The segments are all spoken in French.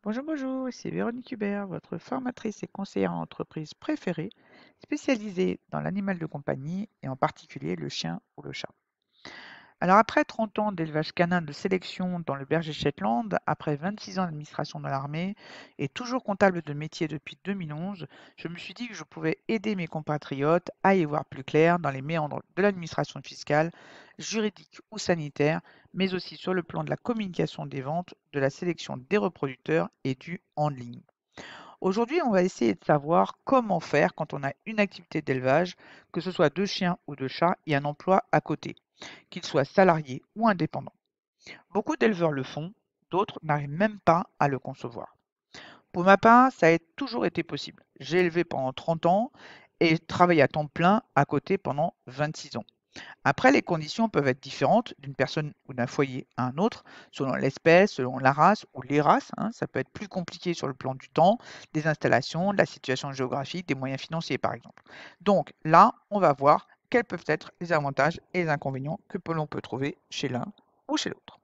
Bonjour, bonjour, ici Véronique Hubert, votre formatrice et conseillère en entreprise préférée, spécialisée dans l'animal de compagnie et en particulier le chien ou le chat. Alors après 30 ans d'élevage canin de sélection dans le berger Shetland, après 26 ans d'administration dans l'armée et toujours comptable de métier depuis 2011, je me suis dit que je pouvais aider mes compatriotes à y voir plus clair dans les méandres de l'administration fiscale, juridique ou sanitaire, mais aussi sur le plan de la communication des ventes, de la sélection des reproducteurs et du handling. Aujourd'hui, on va essayer de savoir comment faire quand on a une activité d'élevage, que ce soit de chiens ou de chats, et un emploi à côté, qu'il soit salarié ou indépendant. Beaucoup d'éleveurs le font, d'autres n'arrivent même pas à le concevoir. Pour ma part, ça a toujours été possible. J'ai élevé pendant 30 ans et travaillé à temps plein à côté pendant 26 ans. Après, les conditions peuvent être différentes d'une personne ou d'un foyer à un autre, selon l'espèce, selon la race ou les races, hein. Ça peut être plus compliqué sur le plan du temps, des installations, de la situation géographique, des moyens financiers par exemple. Donc là, on va voir quels peuvent être les avantages et les inconvénients que l'on peut trouver chez l'un ou chez l'autre.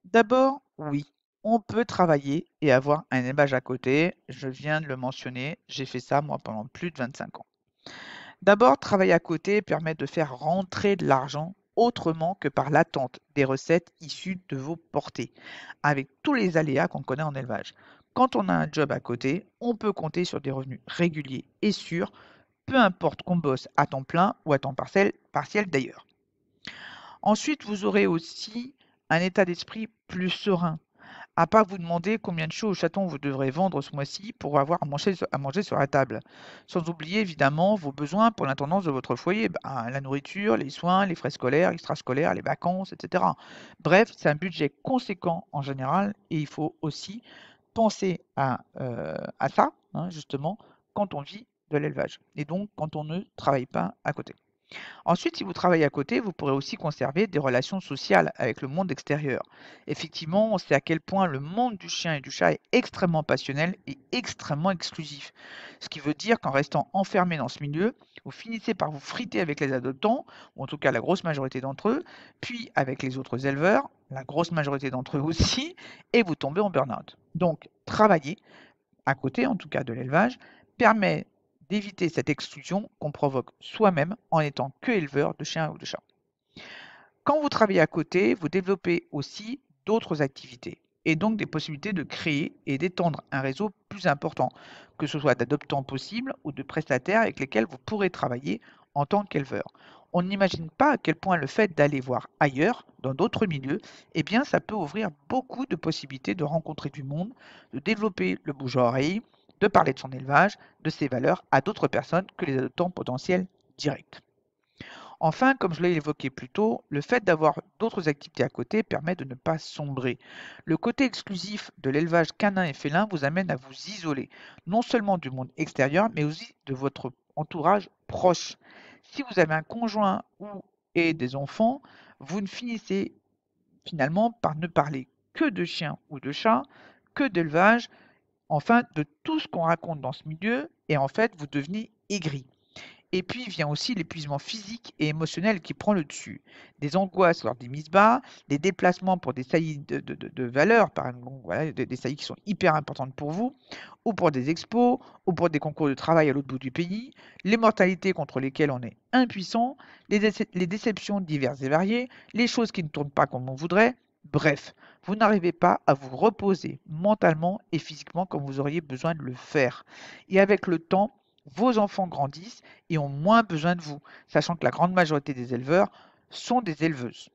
D'abord, oui, on peut travailler et avoir un élevage à côté. Je viens de le mentionner, j'ai fait ça moi pendant plus de 25 ans. D'abord, travailler à côté permet de faire rentrer de l'argent autrement que par l'attente des recettes issues de vos portées, avec tous les aléas qu'on connaît en élevage. Quand on a un job à côté, on peut compter sur des revenus réguliers et sûrs, peu importe qu'on bosse à temps plein ou à temps partiel d'ailleurs. Ensuite, vous aurez aussi un état d'esprit plus serein, à pas vous demander combien de chiots ou chatons vous devrez vendre ce mois-ci pour avoir à manger sur la table. Sans oublier évidemment vos besoins pour l'intendance de votre foyer, la nourriture, les soins, les frais scolaires, extrascolaires, les vacances, etc. Bref, c'est un budget conséquent en général et il faut aussi penser à ça, hein, justement, quand on vit de l'élevage et donc quand on ne travaille pas à côté. Ensuite, si vous travaillez à côté, vous pourrez aussi conserver des relations sociales avec le monde extérieur. Effectivement, on sait à quel point le monde du chien et du chat est extrêmement passionnel et extrêmement exclusif. Ce qui veut dire qu'en restant enfermé dans ce milieu, vous finissez par vous friter avec les adoptants, ou en tout cas la grosse majorité d'entre eux, puis avec les autres éleveurs, la grosse majorité d'entre eux aussi, et vous tombez en burn-out. Donc, travailler à côté en tout cas de l'élevage, permet d'éviter cette exclusion qu'on provoque soi-même en étant que éleveur de chiens ou de chats. Quand vous travaillez à côté, vous développez aussi d'autres activités et donc des possibilités de créer et d'étendre un réseau plus important, que ce soit d'adoptants possibles ou de prestataires avec lesquels vous pourrez travailler en tant qu'éleveur. On n'imagine pas à quel point le fait d'aller voir ailleurs, dans d'autres milieux, eh bien, ça peut ouvrir beaucoup de possibilités de rencontrer du monde, de développer le bouche à oreille, de parler de son élevage, de ses valeurs à d'autres personnes que les adoptants potentiels directs. Enfin, comme je l'ai évoqué plus tôt, le fait d'avoir d'autres activités à côté permet de ne pas sombrer. Le côté exclusif de l'élevage canin et félin vous amène à vous isoler, non seulement du monde extérieur, mais aussi de votre entourage proche. Si vous avez un conjoint et des enfants, vous ne finissez finalement par ne parler que de chiens ou de chats, que d'élevage, enfin de tout ce qu'on raconte dans ce milieu, et en fait vous devenez aigri. Et puis vient aussi l'épuisement physique et émotionnel qui prend le dessus. Des angoisses lors des mises bas, des déplacements pour des saillies de valeur, par exemple, bon, voilà, des saillies qui sont hyper importantes pour vous, ou pour des expos, ou pour des concours de travail à l'autre bout du pays, les mortalités contre lesquelles on est impuissant, les déceptions diverses et variées, les choses qui ne tournent pas comme on voudrait. Bref, vous n'arrivez pas à vous reposer mentalement et physiquement comme vous auriez besoin de le faire. Et avec le temps, vos enfants grandissent et ont moins besoin de vous, sachant que la grande majorité des éleveurs sont des éleveuses.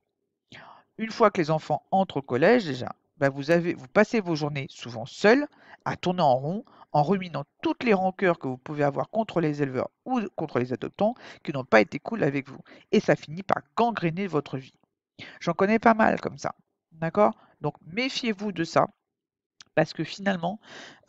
Une fois que les enfants entrent au collège, déjà, vous passez vos journées souvent seuls, à tourner en rond, en ruminant toutes les rancœurs que vous pouvez avoir contre les éleveurs ou contre les adoptants qui n'ont pas été cool avec vous. Et ça finit par gangréner votre vie. J'en connais pas mal comme ça. D'accord? Donc méfiez-vous de ça parce que finalement,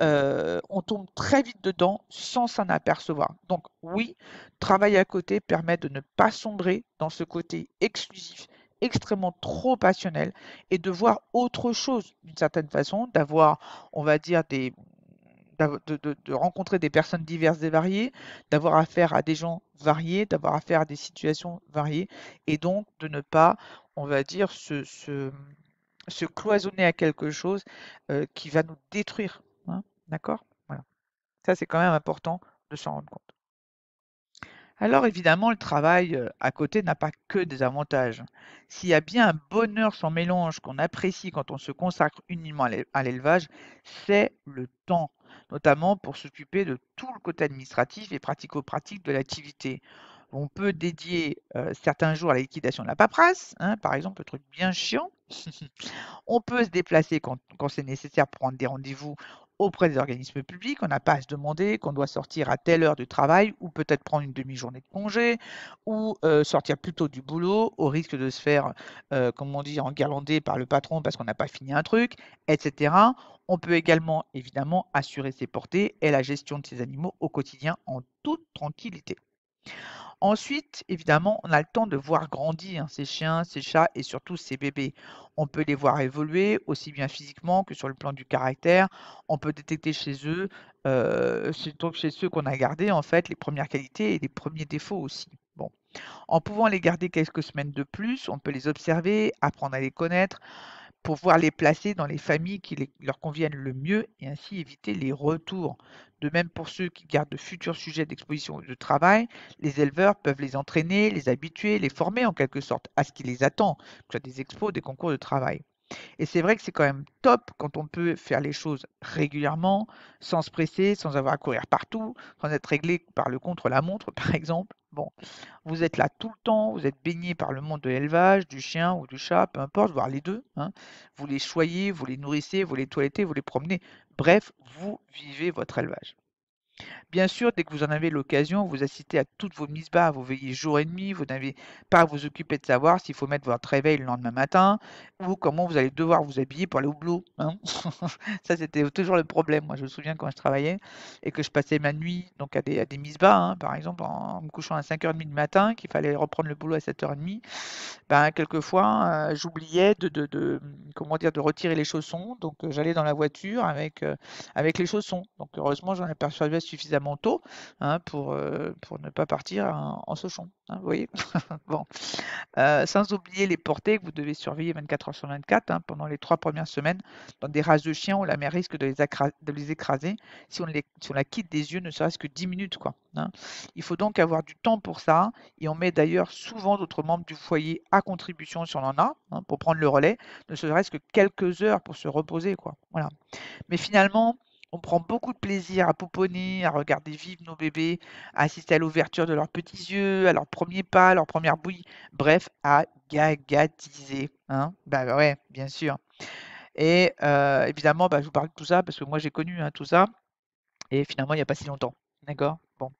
on tombe très vite dedans sans s'en apercevoir. Donc oui, travailler à côté permet de ne pas sombrer dans ce côté exclusif, extrêmement trop passionnel et de voir autre chose d'une certaine façon, d'avoir, on va dire, de rencontrer des personnes diverses et variées, d'avoir affaire à des gens variés, d'avoir affaire à des situations variées et donc de ne pas, on va dire, se cloisonner à quelque chose qui va nous détruire, hein, d'accord? Voilà. Ça, c'est quand même important de s'en rendre compte. Alors évidemment, le travail à côté n'a pas que des avantages. S'il y a bien un bonheur sans mélange qu'on apprécie quand on se consacre uniquement à l'élevage, c'est le temps, notamment pour s'occuper de tout le côté administratif et pratico-pratique de l'activité. On peut dédier certains jours à la liquidation de la paperasse, hein, par exemple, le truc bien chiant. On peut se déplacer quand c'est nécessaire pour prendre des rendez-vous auprès des organismes publics. On n'a pas à se demander qu'on doit sortir à telle heure du travail ou peut-être prendre une demi-journée de congé ou sortir plus tôt du boulot au risque de se faire, comme on dit, enguirlander par le patron parce qu'on n'a pas fini un truc, etc. On peut également, évidemment, assurer ses portées et la gestion de ses animaux au quotidien en toute tranquillité. Ensuite, évidemment, on a le temps de voir grandir ces chiens, ces chats et surtout ces bébés. On peut les voir évoluer aussi bien physiquement que sur le plan du caractère. On peut détecter chez eux, donc chez ceux qu'on a gardés, en fait, les premières qualités et les premiers défauts aussi. Bon. En pouvant les garder quelques semaines de plus, on peut les observer, apprendre à les connaître, pour pouvoir les placer dans les familles qui leur conviennent le mieux et ainsi éviter les retours. De même pour ceux qui gardent de futurs sujets d'exposition ou de travail, les éleveurs peuvent les entraîner, les habituer, les former en quelque sorte à ce qui les attend, que ce soit des expos, des concours de travail. Et c'est vrai que c'est quand même top quand on peut faire les choses régulièrement, sans se presser, sans avoir à courir partout, sans être réglé par le contre-la-montre, par exemple. Bon, vous êtes là tout le temps, vous êtes baigné par le monde de l'élevage, du chien ou du chat, peu importe, voire les deux, hein. Vous les choyez, vous les nourrissez, vous les toilettez, vous les promenez. Bref, vous vivez votre élevage. Bien sûr, dès que vous en avez l'occasion, vous assistez à toutes vos mises bas, vous veillez jour et nuit, vous n'avez pas à vous occuper de savoir s'il faut mettre votre réveil le lendemain matin ou comment vous allez devoir vous habiller pour aller au boulot, hein. Ça, c'était toujours le problème. Moi, je me souviens quand je travaillais et que je passais ma nuit donc à des mises bas, hein, par exemple en me couchant à 5h30 du matin, qu'il fallait reprendre le boulot à 7h30. Ben, quelquefois, j'oubliais comment dire? De retirer les chaussons, donc j'allais dans la voiture avec les chaussons. Donc heureusement, j'en apercevais suffisamment tôt, hein, pour ne pas partir en sauchons, hein, vous voyez? Bon. Sans oublier les portées que vous devez surveiller 24 heures sur 24, hein, pendant les 3 premières semaines dans des races de chiens où la mère risque de les écraser si on la quitte des yeux ne serait-ce que 10 minutes, quoi, hein. Il faut donc avoir du temps pour ça et on met d'ailleurs souvent d'autres membres du foyer à contribution si on en a, hein, pour prendre le relais, ne serait-ce que quelques heures pour se reposer, quoi. Voilà. Mais finalement, on prend beaucoup de plaisir à pouponner, à regarder vivre nos bébés, à assister à l'ouverture de leurs petits yeux, à leurs premiers pas, à leur première bouillie, bref, à gagatiser, hein. Bah ouais, bien sûr. Et évidemment, bah, je vous parle de tout ça parce que moi j'ai connu, hein, tout ça, et finalement il n'y a pas si longtemps. D'accord? Bon.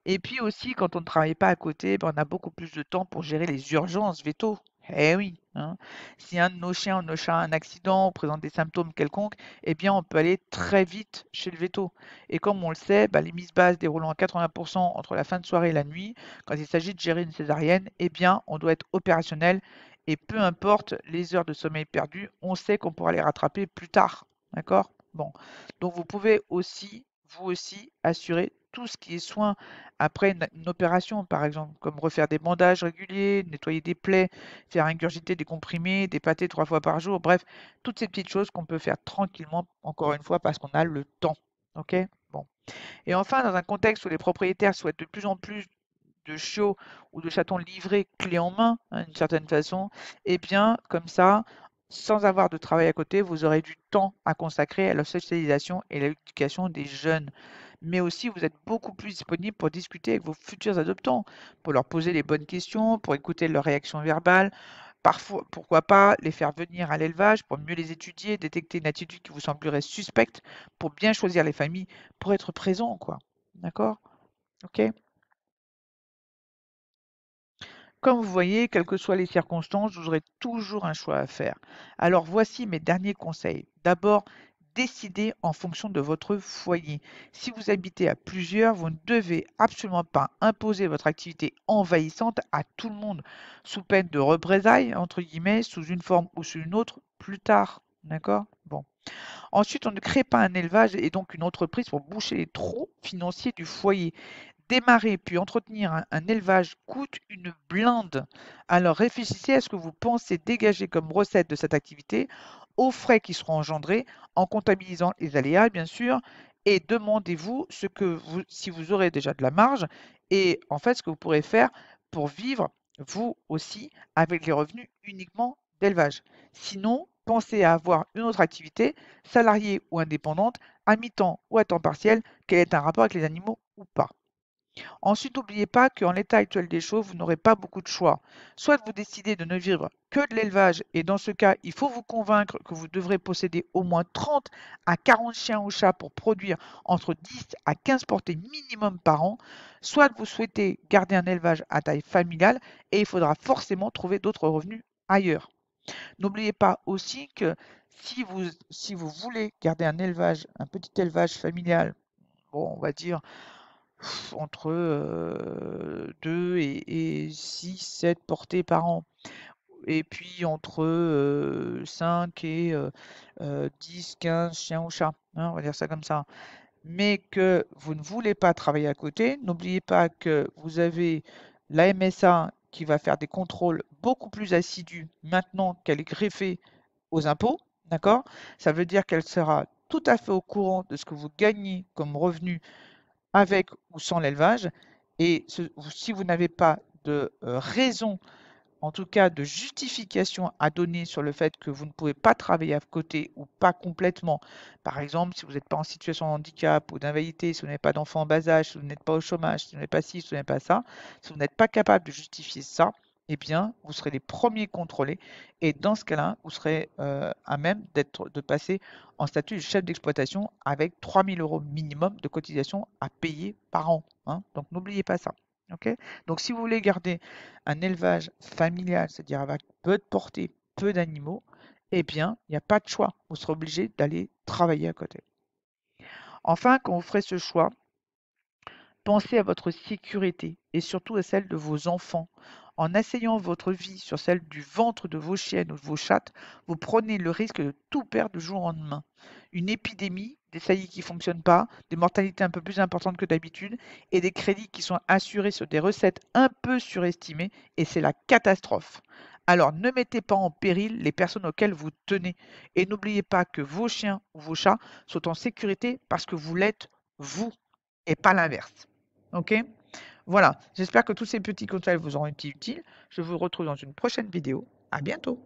Et puis aussi, quand on ne travaille pas à côté, ben, on a beaucoup plus de temps pour gérer les urgences véto. Eh oui, hein. Si un de nos chiens ou de nos chats a un accident ou présente des symptômes quelconques, eh bien, on peut aller très vite chez le véto. Et comme on le sait, bah, les mises bases déroulant à 80% entre la fin de soirée et la nuit, quand il s'agit de gérer une césarienne, eh bien, on doit être opérationnel. Et peu importe les heures de sommeil perdues, on sait qu'on pourra les rattraper plus tard. D'accord? Bon. Donc, vous pouvez aussi, vous aussi, assurer tout ce qui est soin après une opération, par exemple, comme refaire des bandages réguliers, nettoyer des plaies, faire ingurgiter des comprimés, des pâtés 3 fois par jour, bref, toutes ces petites choses qu'on peut faire tranquillement, encore une fois, parce qu'on a le temps. Ok? Bon. Et enfin, dans un contexte où les propriétaires souhaitent de plus en plus de chiots ou de chatons livrés clés en main, hein, d'une certaine façon, eh bien, comme ça, sans avoir de travail à côté, vous aurez du temps à consacrer à la socialisation et à l'éducation des jeunes. Mais aussi, vous êtes beaucoup plus disponible pour discuter avec vos futurs adoptants, pour leur poser les bonnes questions, pour écouter leurs réactions verbales. Parfois, pourquoi pas les faire venir à l'élevage pour mieux les étudier, détecter une attitude qui vous semblerait suspecte, pour bien choisir les familles, pour être présent, quoi. D'accord? Ok? Comme vous voyez, quelles que soient les circonstances, vous aurez toujours un choix à faire. Alors voici mes derniers conseils. D'abord, décidez en fonction de votre foyer. Si vous habitez à plusieurs, vous ne devez absolument pas imposer votre activité envahissante à tout le monde, sous peine de représailles, entre guillemets, sous une forme ou sous une autre, plus tard. D'accord? Bon. Ensuite, on ne crée pas un élevage et donc une entreprise pour boucher les trous financiers du foyer. Démarrer puis entretenir un élevage coûte une blinde. Alors réfléchissez à ce que vous pensez dégager comme recette de cette activité, aux frais qui seront engendrés, en comptabilisant les aléas bien sûr, et demandez-vous si vous aurez déjà de la marge, et en fait ce que vous pourrez faire pour vivre vous aussi avec les revenus uniquement d'élevage. Sinon, pensez à avoir une autre activité, salariée ou indépendante, à mi-temps ou à temps partiel, quel est un rapport avec les animaux ou pas. Ensuite, n'oubliez pas qu'en l'état actuel des choses, vous n'aurez pas beaucoup de choix. Soit vous décidez de ne vivre que de l'élevage, et dans ce cas, il faut vous convaincre que vous devrez posséder au moins 30 à 40 chiens ou chats pour produire entre 10 à 15 portées minimum par an. Soit vous souhaitez garder un élevage à taille familiale, et il faudra forcément trouver d'autres revenus ailleurs. N'oubliez pas aussi que si vous voulez garder un petit élevage familial, bon, on va dire entre 2 et 6, 7 portées par an. Et puis entre 5 et 10, 15 chiens ou chats, hein, on va dire ça comme ça. Mais que vous ne voulez pas travailler à côté, n'oubliez pas que vous avez la MSA qui va faire des contrôles beaucoup plus assidus maintenant qu'elle est greffée aux impôts, d'accord? Ça veut dire qu'elle sera tout à fait au courant de ce que vous gagnez comme revenu avec ou sans l'élevage. Et si vous n'avez pas de raison, en tout cas de justification à donner sur le fait que vous ne pouvez pas travailler à côté ou pas complètement, par exemple si vous n'êtes pas en situation de handicap ou d'invalidité, si vous n'avez pas d'enfant en bas âge, si vous n'êtes pas au chômage, si vous n'êtes pas ci, si vous n'êtes pas ça, si vous n'êtes pas capable de justifier ça, eh bien, vous serez les premiers contrôlés et dans ce cas-là, vous serez à même de passer en statut de chef d'exploitation avec 3 000 € minimum de cotisation à payer par an, hein. Donc n'oubliez pas ça. Ok. Donc si vous voulez garder un élevage familial, c'est-à-dire avec peu de portée, peu d'animaux, eh bien, il n'y a pas de choix. Vous serez obligé d'aller travailler à côté. Enfin, quand vous ferez ce choix, pensez à votre sécurité et surtout à celle de vos enfants. En asseyant votre vie sur celle du ventre de vos chiennes ou de vos chattes, vous prenez le risque de tout perdre du jour au lendemain. Une épidémie, des saillies qui ne fonctionnent pas, des mortalités un peu plus importantes que d'habitude et des crédits qui sont assurés sur des recettes un peu surestimées et c'est la catastrophe. Alors ne mettez pas en péril les personnes auxquelles vous tenez et n'oubliez pas que vos chiens ou vos chats sont en sécurité parce que vous l'êtes vous et pas l'inverse. Ok? Voilà, j'espère que tous ces petits conseils vous auront été utiles. Je vous retrouve dans une prochaine vidéo. À bientôt!